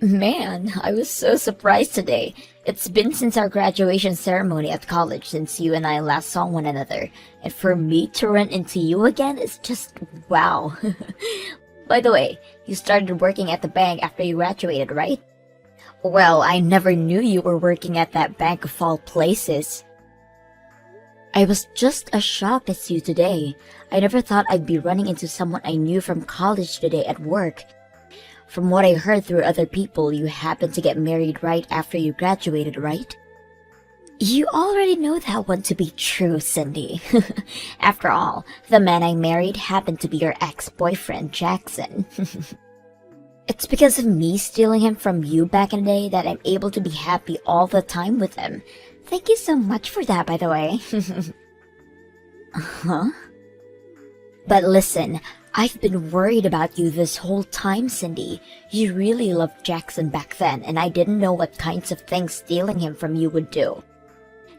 Man, I was so surprised today. It's been since our graduation ceremony at college since you and I last saw one another. And for me to run into you again is just wow. By the way, you started working at the bank after you graduated, right? Well, I never knew you were working at that bank of all places. I was just as shocked as you today. I never thought I'd be running into someone I knew from college today at work. From what I heard through other people, you happened to get married right after you graduated, right? You already know that one to be true, Cindy. After all, the man I married happened to be your ex-boyfriend, Jackson. It's because of me stealing him from you back in the day that I'm able to be happy all the time with him. Thank you so much for that, by the way. Huh? But listen, I've been worried about you this whole time, Cindy. You really loved Jackson back then, and I didn't know what kinds of things stealing him from you would do.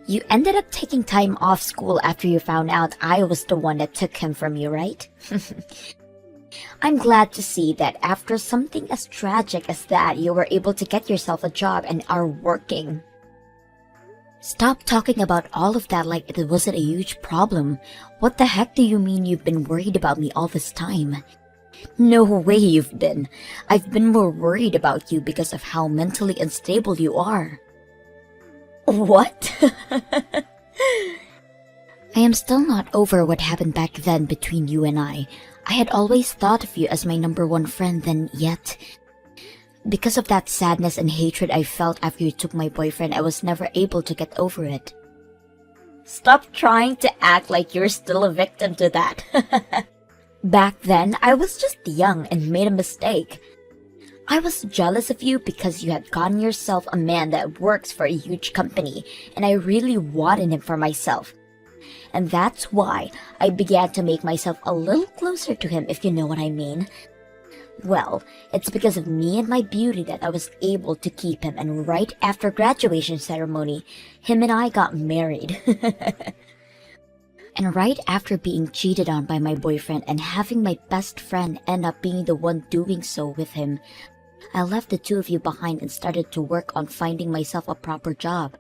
You ended up taking time off school after you found out I was the one that took him from you, right? I'm glad to see that after something as tragic as that, you were able to get yourself a job and are working. Stop talking about all of that like it wasn't a huge problem. What the heck do you mean you've been worried about me all this time? No way you've been. I've been more worried about you because of how mentally unstable you are. What? I am still not over what happened back then between you and I. I had always thought of you as my number one friend, then yet because of that sadness and hatred I felt after you took my boyfriend, I was never able to get over it. Stop trying to act like you're still a victim to that. Back then, I was just young and made a mistake. I was jealous of you because you had gotten yourself a man that works for a huge company, and I really wanted him for myself. And that's why I began to make myself a little closer to him, if you know what I mean. Well, it's because of me and my beauty that I was able to keep him, and right after graduation ceremony, him and I got married. And right after being cheated on by my boyfriend and having my best friend end up being the one doing so with him, I left the two of you behind and started to work on finding myself a proper job.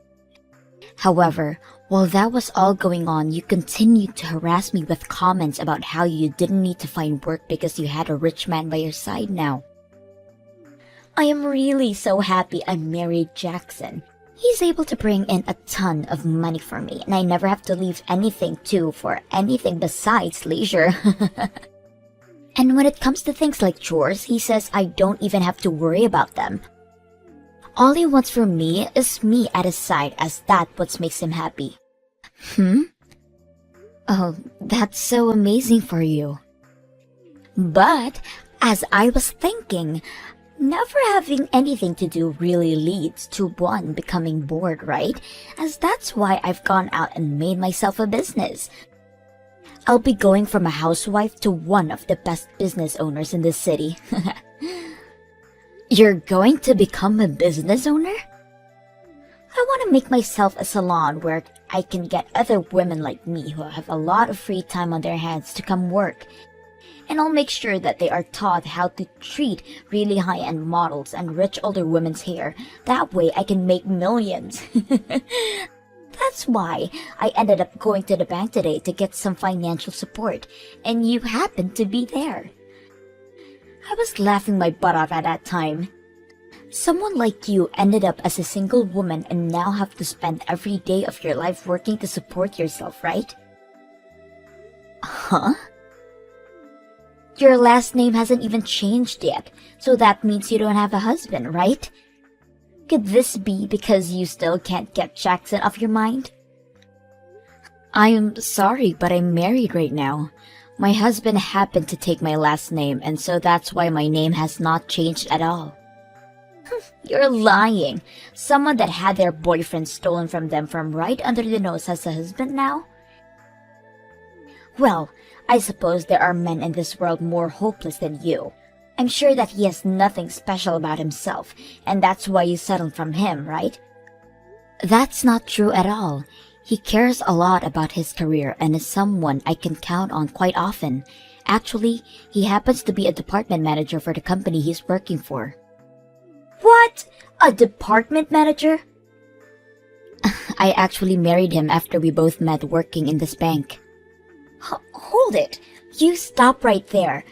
However, while that was all going on, you continued to harass me with comments about how you didn't need to find work because you had a rich man by your side now. I am really so happy I married Jackson. He's able to bring in a ton of money for me, and I never have to leave anything for anything besides leisure. And when it comes to things like chores, he says I don't even have to worry about them. All he wants from me is me at his side, as that what makes him happy. Oh, that's so amazing for you. But, as I was thinking, never having anything to do really leads to one becoming bored, right? As that's why I've gone out and made myself a business. I'll be going from a housewife to one of the best business owners in this city. You're going to become a business owner? I want to make myself a salon where I can get other women like me who have a lot of free time on their hands to come work. And I'll make sure that they are taught how to treat really high-end models and rich older women's hair. That way I can make millions. That's why I ended up going to the bank today to get some financial support, and you happened to be there. I was laughing my butt off at that time. Someone like you ended up as a single woman and now have to spend every day of your life working to support yourself, right? Huh? Your last name hasn't even changed yet, so that means you don't have a husband, right? Could this be because you still can't get Jackson off your mind? I am sorry, but I'm married right now. My husband happened to take my last name, and so that's why my name has not changed at all. You're lying. Someone that had their boyfriend stolen from them from right under the nose has a husband now? Well, I suppose there are men in this world more hopeless than you. I'm sure that he has nothing special about himself, and that's why you settled from him, right? That's not true at all. He cares a lot about his career and is someone I can count on quite often. Actually, he happens to be a department manager for the company he's working for. What? A department manager? I actually married him after we both met working in this bank. Hold it! You stop right there.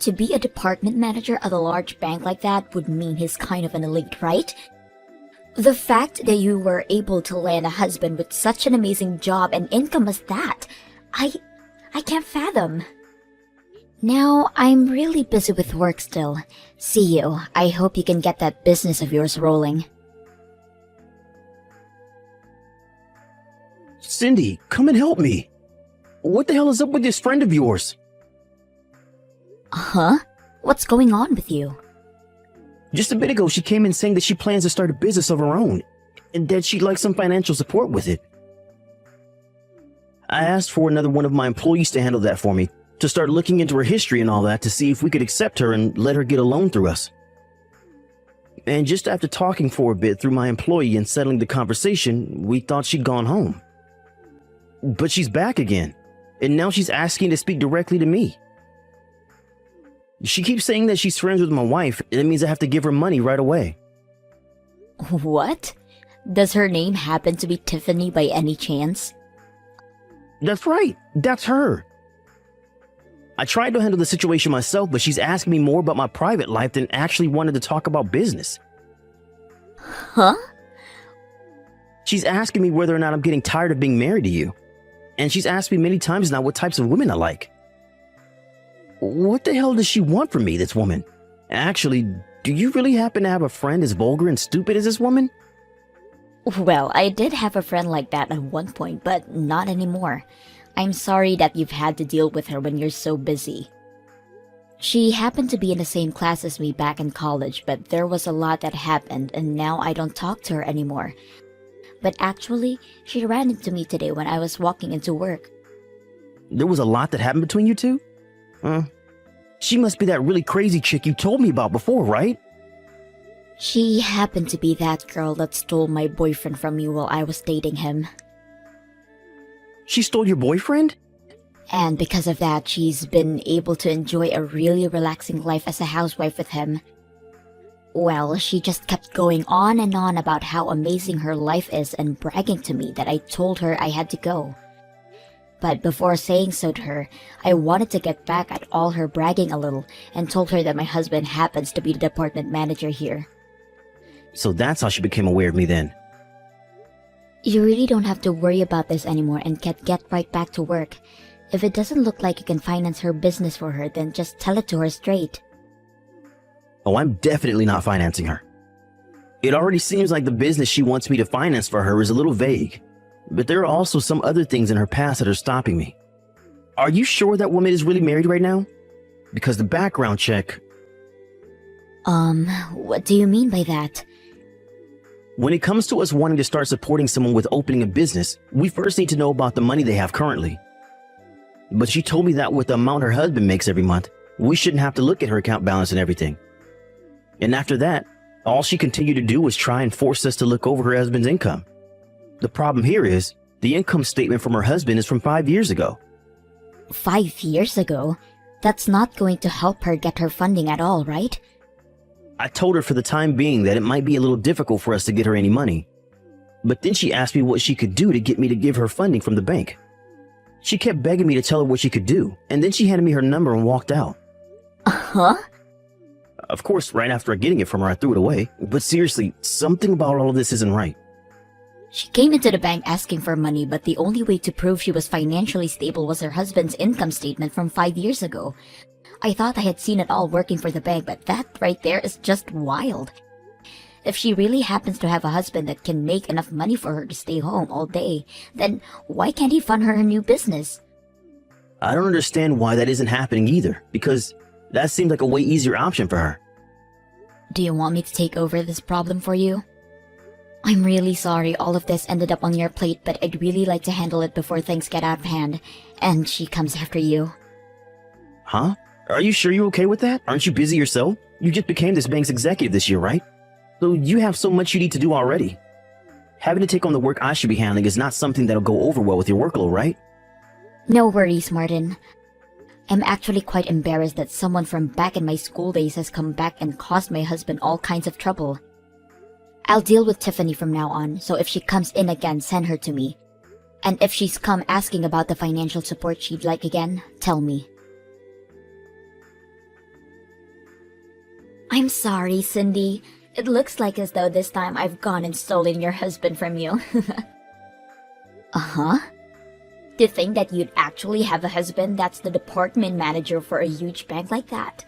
To be a department manager at a large bank like that would mean he's kind of an elite, right? The fact that you were able to land a husband with such an amazing job and income as that, I can't fathom. Now, I'm really busy with work still. See you. I hope you can get that business of yours rolling. Cindy, come and help me. What the hell is up with this friend of yours? Huh? What's going on with you? Just a bit ago, she came in saying that she plans to start a business of her own, and that she'd like some financial support with it. I asked for another one of my employees to handle that for me, to start looking into her history and all that to see if we could accept her and let her get a loan through us. And just after talking for a bit through my employee and settling the conversation, we thought she'd gone home. But she's back again, and now she's asking to speak directly to me. She keeps saying that she's friends with my wife, and it means I have to give her money right away. What? Does her name happen to be Tiffany by any chance? That's right, that's her. I tried to handle the situation myself, but she's asking me more about my private life than actually wanted to talk about business. Huh? She's asking me whether or not I'm getting tired of being married to you. And she's asked me many times now what types of women I like. What the hell does she want from me, this woman? Actually, do you really happen to have a friend as vulgar and stupid as this woman? Well, I did have a friend like that at one point, but not anymore. I'm sorry that you've had to deal with her when you're so busy. She happened to be in the same class as me back in college, but there was a lot that happened and now I don't talk to her anymore. But actually, she ran into me today when I was walking into work. There was a lot that happened between you two? She must be that really crazy chick you told me about before, right? She happened to be that girl that stole my boyfriend from me while I was dating him. She stole your boyfriend? And because of that, she's been able to enjoy a really relaxing life as a housewife with him. Well, she just kept going on and on about how amazing her life is and bragging to me that I told her I had to go. But before saying so to her, I wanted to get back at all her bragging a little and told her that my husband happens to be the department manager here. So that's how she became aware of me then. You really don't have to worry about this anymore and get right back to work. If it doesn't look like you can finance her business for her, then just tell it to her straight. Oh, I'm definitely not financing her. It already seems like the business she wants me to finance for her is a little vague. But there are also some other things in her past that are stopping me. Are you sure that woman is really married right now? Because the background check... What do you mean by that? When it comes to us wanting to start supporting someone with opening a business, we first need to know about the money they have currently. But she told me that with the amount her husband makes every month, we shouldn't have to look at her account balance and everything. And after that, all she continued to do was try and force us to look over her husband's income. The problem here is, the income statement from her husband is from 5 years ago. 5 years ago? That's not going to help her get her funding at all, right? I told her for the time being that it might be a little difficult for us to get her any money. But then she asked me what she could do to get me to give her funding from the bank. She kept begging me to tell her what she could do, and then she handed me her number and walked out. Huh? Of course, right after getting it from her, I threw it away. But seriously, something about all of this isn't right. She came into the bank asking for money, but the only way to prove she was financially stable was her husband's income statement from 5 years ago. I thought I had seen it all working for the bank, but that right there is just wild. If she really happens to have a husband that can make enough money for her to stay home all day, then why can't he fund her new business? I don't understand why that isn't happening either, because that seems like a way easier option for her. Do you want me to take over this problem for you? I'm really sorry all of this ended up on your plate, but I'd really like to handle it before things get out of hand, and she comes after you. Huh? Are you sure you're okay with that? Aren't you busy yourself? You just became this bank's executive this year, right? So you have so much you need to do already. Having to take on the work I should be handling is not something that'll go over well with your workload, right? No worries, Martin. I'm actually quite embarrassed that someone from back in my school days has come back and caused my husband all kinds of trouble. I'll deal with Tiffany from now on, so if she comes in again, send her to me. And if she's come asking about the financial support she'd like again, tell me. I'm sorry, Cindy. It looks like as though this time I've gone and stolen your husband from you. Uh-huh. To think that you'd actually have a husband that's the department manager for a huge bank like that.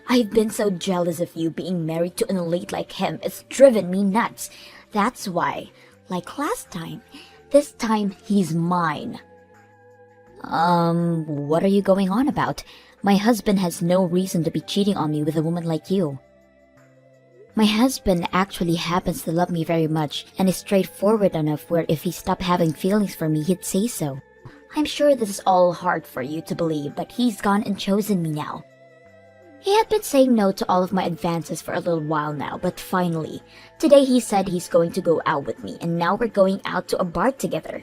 I've been so jealous of you being married to an elite like him. It's driven me nuts. That's why, like last time, this time he's mine. What are you going on about? My husband has no reason to be cheating on me with a woman like you. My husband actually happens to love me very much and is straightforward enough where if he stopped having feelings for me, he'd say so. I'm sure this is all hard for you to believe, but he's gone and chosen me now. He had been saying no to all of my advances for a little while now, but finally, today he said he's going to go out with me, and now we're going out to a bar together.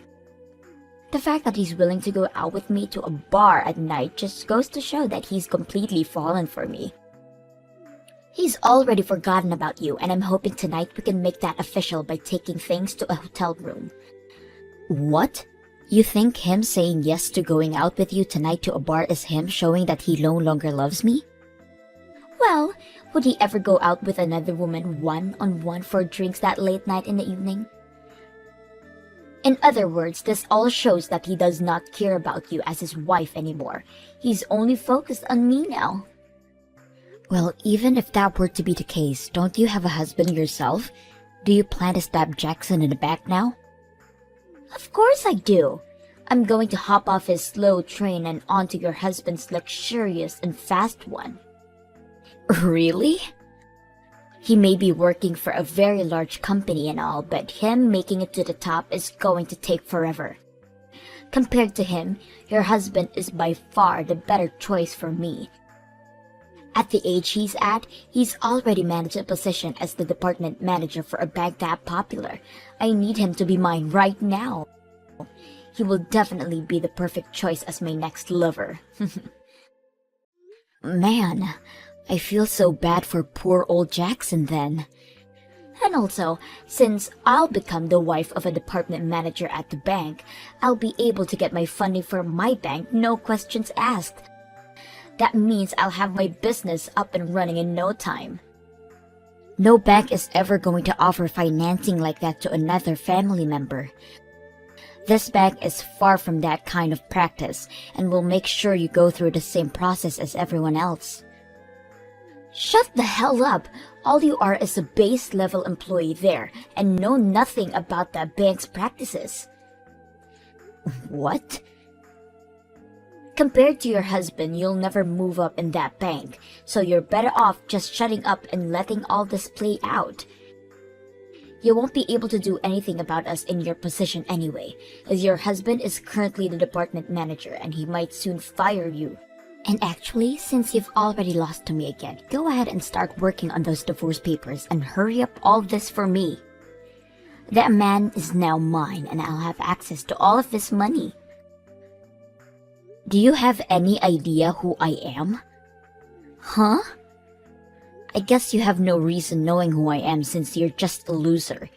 The fact that he's willing to go out with me to a bar at night just goes to show that he's completely fallen for me. He's already forgotten about you, and I'm hoping tonight we can make that official by taking things to a hotel room. What? You think him saying yes to going out with you tonight to a bar is him showing that he no longer loves me? Well, would he ever go out with another woman one-on-one for drinks that late night in the evening? In other words, this all shows that he does not care about you as his wife anymore. He's only focused on me now. Well, even if that were to be the case, don't you have a husband yourself? Do you plan to stab Jackson in the back now? Of course I do. I'm going to hop off his slow train and onto your husband's luxurious and fast one. Really? He may be working for a very large company and all, but him making it to the top is going to take forever. Compared to him, your husband is by far the better choice for me. At the age he's at, he's already managed a position as the department manager for a bank that popular. I need him to be mine right now. He will definitely be the perfect choice as my next lover. Man, I feel so bad for poor old Jackson then. And also, since I'll become the wife of a department manager at the bank, I'll be able to get my funding for my bank, no questions asked. That means I'll have my business up and running in no time. No bank is ever going to offer financing like that to another family member. This bank is far from that kind of practice and will make sure you go through the same process as everyone else. Shut the hell up! All you are is a base-level employee there and know nothing about that bank's practices. What? Compared to your husband, you'll never move up in that bank, so you're better off just shutting up and letting all this play out. You won't be able to do anything about us in your position anyway, as your husband is currently the department manager and he might soon fire you. And actually, since you've already lost to me again, go ahead and start working on those divorce papers and hurry up all this for me. That man is now mine and I'll have access to all of his money. Do you have any idea who I am? Huh? I guess you have no reason knowing who I am since you're just a loser.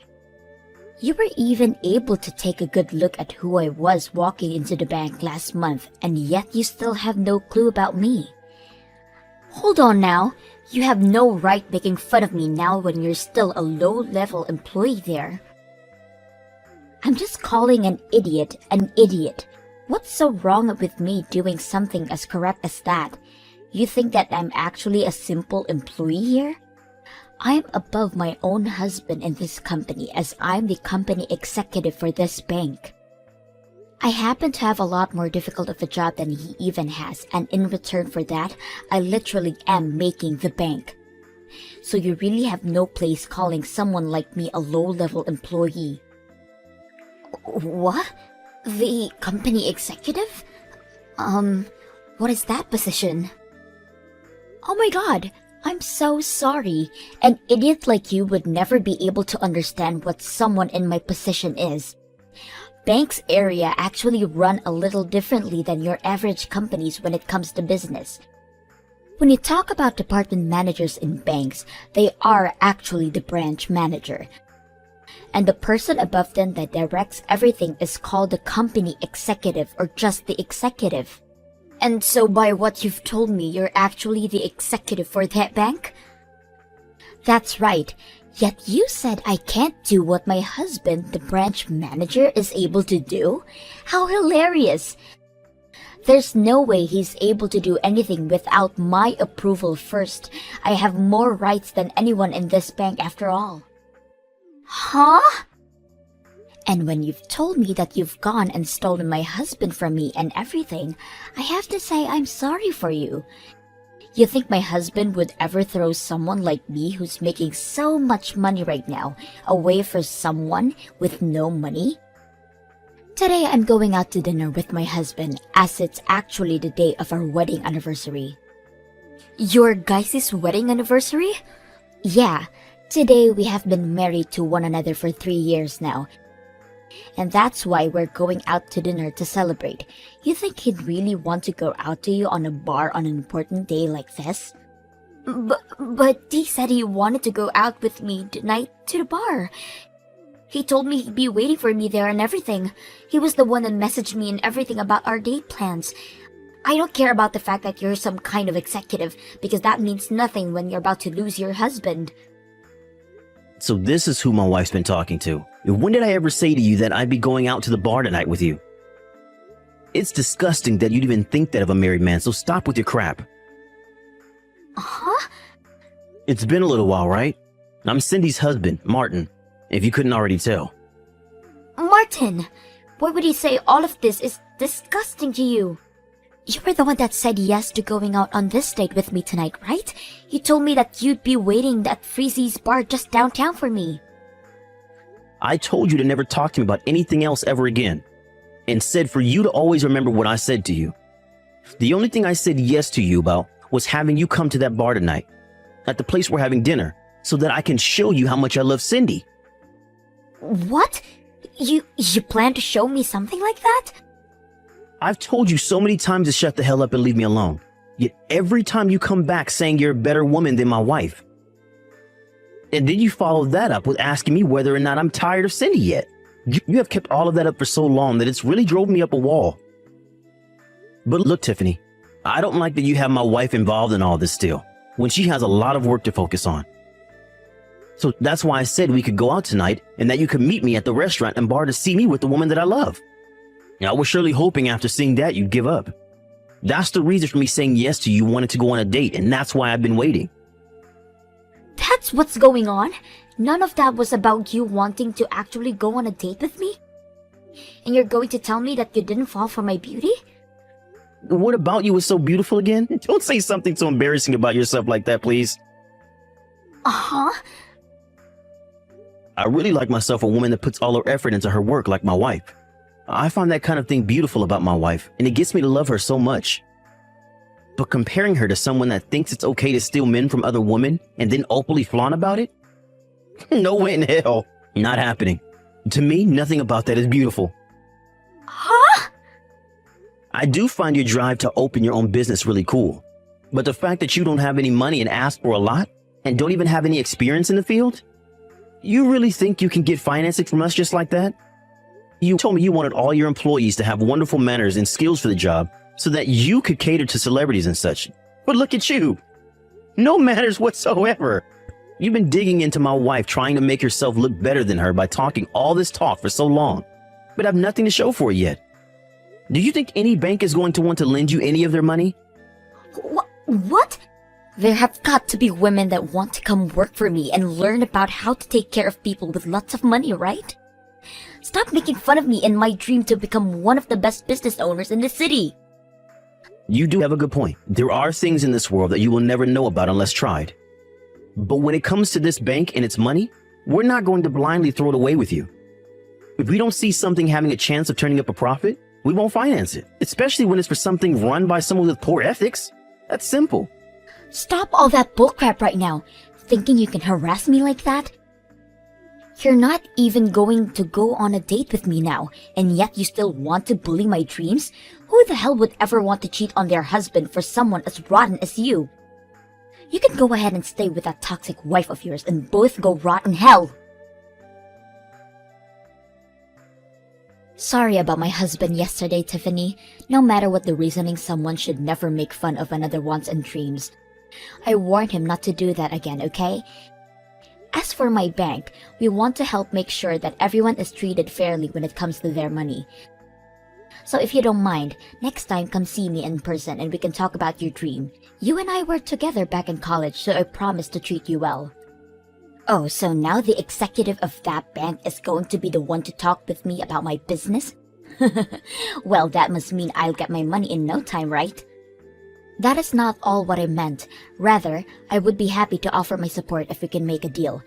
You were even able to take a good look at who I was walking into the bank last month, and yet you still have no clue about me. Hold on now, you have no right making fun of me now when you're still a low-level employee there. I'm just calling an idiot an idiot. What's so wrong with me doing something as correct as that? You think that I'm actually a simple employee here? I'm above my own husband in this company as I'm the company executive for this bank. I happen to have a lot more difficult of a job than he even has, and in return for that, I literally am making the bank. So you really have no place calling someone like me a low-level employee. What? The company executive? What is that position? Oh my god, I'm so sorry. An idiot like you would never be able to understand what someone in my position is. bank's area actually run a little differently than your average companies when it comes to business. When you talk about department managers in banks, they are actually the branch manager. And the person above them that directs everything is called the company executive or just the executive. And so by what you've told me, you're actually the executive for that bank? That's right. Yet you said I can't do what my husband, the branch manager, is able to do? How hilarious! There's no way he's able to do anything without my approval first. I have more rights than anyone in this bank after all. Huh? And when you've told me that you've gone and stolen my husband from me and everything, I have to say I'm sorry for you. You think my husband would ever throw someone like me who's making so much money right now away for someone with no money? Today I'm going out to dinner with my husband as it's actually the day of our wedding anniversary. Your guys' wedding anniversary? Yeah, today we have been married to one another for 3 years now. And that's why we're going out to dinner to celebrate. You think he'd really want to go out to you on a bar on an important day like this? But he said he wanted to go out with me tonight to the bar. He told me he'd be waiting for me there and everything. He was the one that messaged me and everything about our date plans. I don't care about the fact that you're some kind of executive, because that means nothing when you're about to lose your husband. So this is who my wife's been talking to. When did I ever say to you that I'd be going out to the bar tonight with you? It's disgusting that you'd even think that of a married man, so stop with your crap. Huh? It's been a little while, right? I'm Cindy's husband, Martin, if you couldn't already tell. Martin! Why would he say all of this is disgusting to you? You were the one that said yes to going out on this date with me tonight, right? You told me that you'd be waiting at Freezy's bar just downtown for me. I told you to never talk to me about anything else ever again, and said for you to always remember what I said to you. The only thing I said yes to you about was having you come to that bar tonight, at the place we're having dinner, so that I can show you how much I love Cindy. What? You plan to show me something like that? I've told you so many times to shut the hell up and leave me alone. Yet every time you come back saying you're a better woman than my wife. And then you follow that up with asking me whether or not I'm tired of Cindy yet. You have kept all of that up for so long that it's really drove me up a wall. But look, Tiffany, I don't like that you have my wife involved in all this still, when she has a lot of work to focus on. So that's why I said we could go out tonight and that you could meet me at the restaurant and bar to see me with the woman that I love. I was surely hoping after seeing that you'd give up. That's the reason for me saying yes to you wanting to go on a date, and that's why I've been waiting. That's what's going on? None of that was about you wanting to actually go on a date with me? And you're going to tell me that you didn't fall for my beauty? What about you is so beautiful again? Don't say something so embarrassing about yourself like that, please. Uh-huh. I really like myself a woman that puts all her effort into her work like my wife. I find that kind of thing beautiful about my wife, and it gets me to love her so much. But comparing her to someone that thinks it's okay to steal men from other women and then openly flaunt about it? No way in hell. Not happening. To me, nothing about that is beautiful. Huh? I do find your drive to open your own business really cool. But the fact that you don't have any money and ask for a lot, and don't even have any experience in the field? You really think you can get financing from us just like that? You told me you wanted all your employees to have wonderful manners and skills for the job so that you could cater to celebrities and such. But look at you. No manners whatsoever. You've been digging into my wife, trying to make yourself look better than her by talking all this talk for so long, but have nothing to show for it yet. Do you think any bank is going to want to lend you any of their money? What? There have got to be women that want to come work for me and learn about how to take care of people with lots of money, right? Stop making fun of me and my dream to become one of the best business owners in the city. You do have a good point. There are things in this world that you will never know about unless tried. But when it comes to this bank and its money, we're not going to blindly throw it away with you. If we don't see something having a chance of turning up a profit, we won't finance it, especially when it's for something run by someone with poor ethics. That's simple. Stop all that bullcrap right now, thinking you can harass me like that. You're not even going to go on a date with me now, and yet you still want to bully my dreams? Who the hell would ever want to cheat on their husband for someone as rotten as you? You can go ahead and stay with that toxic wife of yours and both go rot in hell. Sorry about my husband yesterday, Tiffany. No matter what the reasoning, someone should never make fun of another wants and dreams. I warned him not to do that again, okay? As for my bank, we want to help make sure that everyone is treated fairly when it comes to their money. So if you don't mind, next time come see me in person and we can talk about your dream. You and I worked together back in college, so I promise to treat you well. Oh, so now the executive of that bank is going to be the one to talk with me about my business? Well, that must mean I'll get my money in no time, right? That is not all what I meant. Rather, I would be happy to offer my support if we can make a deal.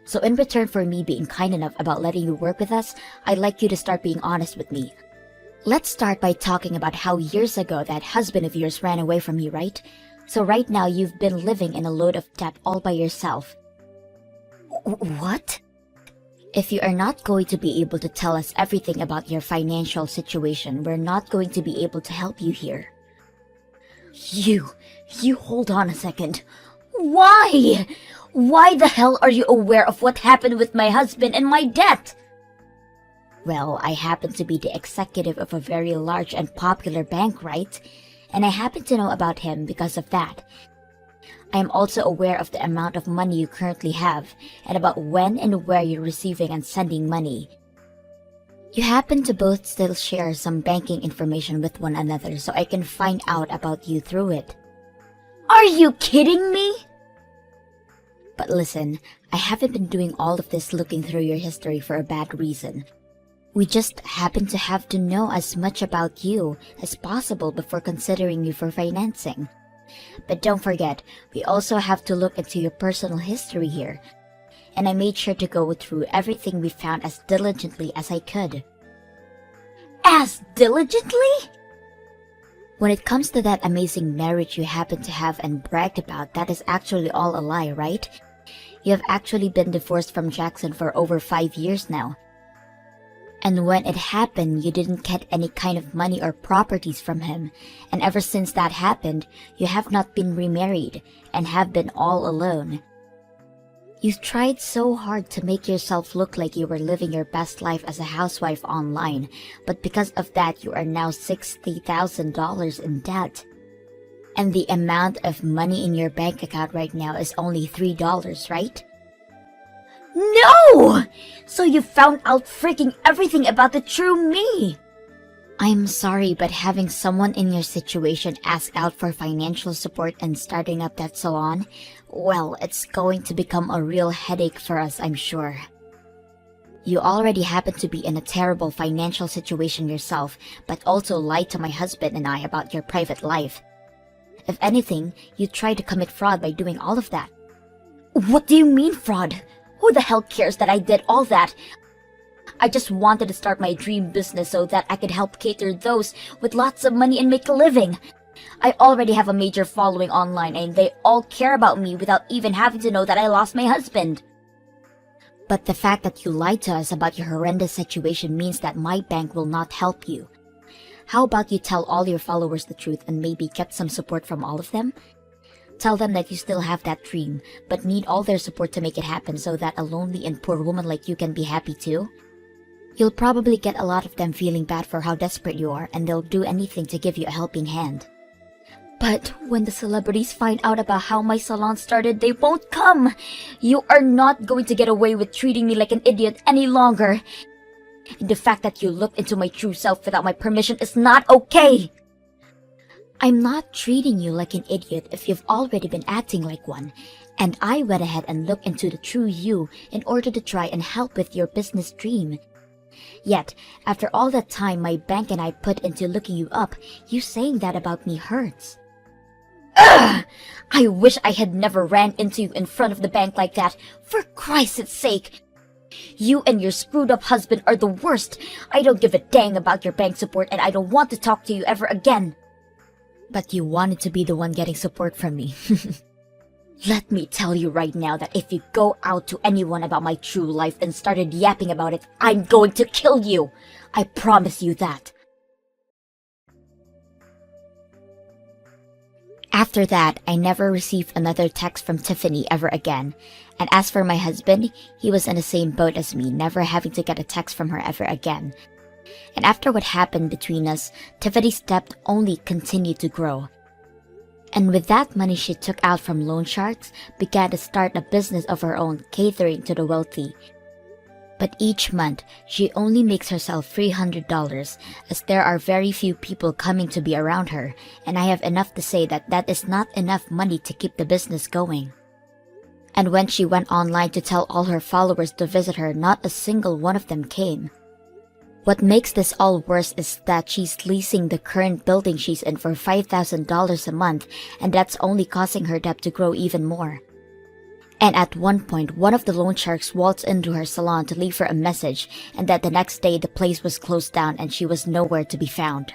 So in return for me being kind enough about letting you work with us, I'd like you to start being honest with me. Let's start by talking about how years ago that husband of yours ran away from you, right? So right now you've been living in a load of debt all by yourself. What? If you are not going to be able to tell us everything about your financial situation, we're not going to be able to help you here. You hold on a second. Why? Why the hell are you aware of what happened with my husband and my debt? Well, I happen to be the executive of a very large and popular bank, right? And I happen to know about him because of that. I am also aware of the amount of money you currently have and about when and where you're receiving and sending money. You happen to both still share some banking information with one another, so I can find out about you through it. Are you kidding me? But listen, I haven't been doing all of this looking through your history for a bad reason. We just happen to have to know as much about you as possible before considering you for financing. But don't forget, we also have to look into your personal history here. And I made sure to go through everything we found as diligently as I could. As diligently? When it comes to that amazing marriage you happen to have and bragged about, that is actually all a lie, right? You have actually been divorced from Jackson for over 5 years now. And when it happened, you didn't get any kind of money or properties from him. And ever since that happened, you have not been remarried and have been all alone. You tried so hard to make yourself look like you were living your best life as a housewife online, but because of that, you are now $60,000 in debt. And the amount of money in your bank account right now is only $3, right? No! So you found out freaking everything about the true me! I'm sorry, but having someone in your situation ask out for financial support and starting up that salon, well, it's going to become a real headache for us, I'm sure. You already happen to be in a terrible financial situation yourself, but also lied to my husband and I about your private life. If anything, you tried to commit fraud by doing all of that. What do you mean fraud? Who the hell cares that I did all that? I just wanted to start my dream business so that I could help cater those with lots of money and make a living. I already have a major following online and they all care about me without even having to know that I lost my husband. But the fact that you lied to us about your horrendous situation means that my bank will not help you. How about you tell all your followers the truth and maybe get some support from all of them? Tell them that you still have that dream, but need all their support to make it happen so that a lonely and poor woman like you can be happy too. You'll probably get a lot of them feeling bad for how desperate you are, and they'll do anything to give you a helping hand. But when the celebrities find out about how my salon started, they won't come. You are not going to get away with treating me like an idiot any longer. And the fact that you looked into my true self without my permission is not okay. I'm not treating you like an idiot if you've already been acting like one, and I went ahead and looked into the true you in order to try and help with your business dream. Yet, after all that time my bank and I put into looking you up, you saying that about me hurts. Ugh! I wish I had never ran into you in front of the bank like that, for Christ's sake! You and your screwed up husband are the worst. I don't give a dang about your bank support and I don't want to talk to you ever again. But you wanted to be the one getting support from me. Let me tell you right now that if you go out to anyone about my true life and started yapping about it, I'm going to kill you. I promise you that. After that, I never received another text from Tiffany ever again. And as for my husband, he was in the same boat as me, never having to get a text from her ever again. And after what happened between us, Tiffany's debt only continued to grow. And with that money she took out from loan sharks, began to start a business of her own, catering to the wealthy. But each month, she only makes herself $300, as there are very few people coming to be around her, and I have enough to say that that is not enough money to keep the business going. And when she went online to tell all her followers to visit her, not a single one of them came. What makes this all worse is that she's leasing the current building she's in for $5,000 a month, and that's only causing her debt to grow even more. And at one point, one of the loan sharks waltzed into her salon to leave her a message, and that the next day the place was closed down and she was nowhere to be found.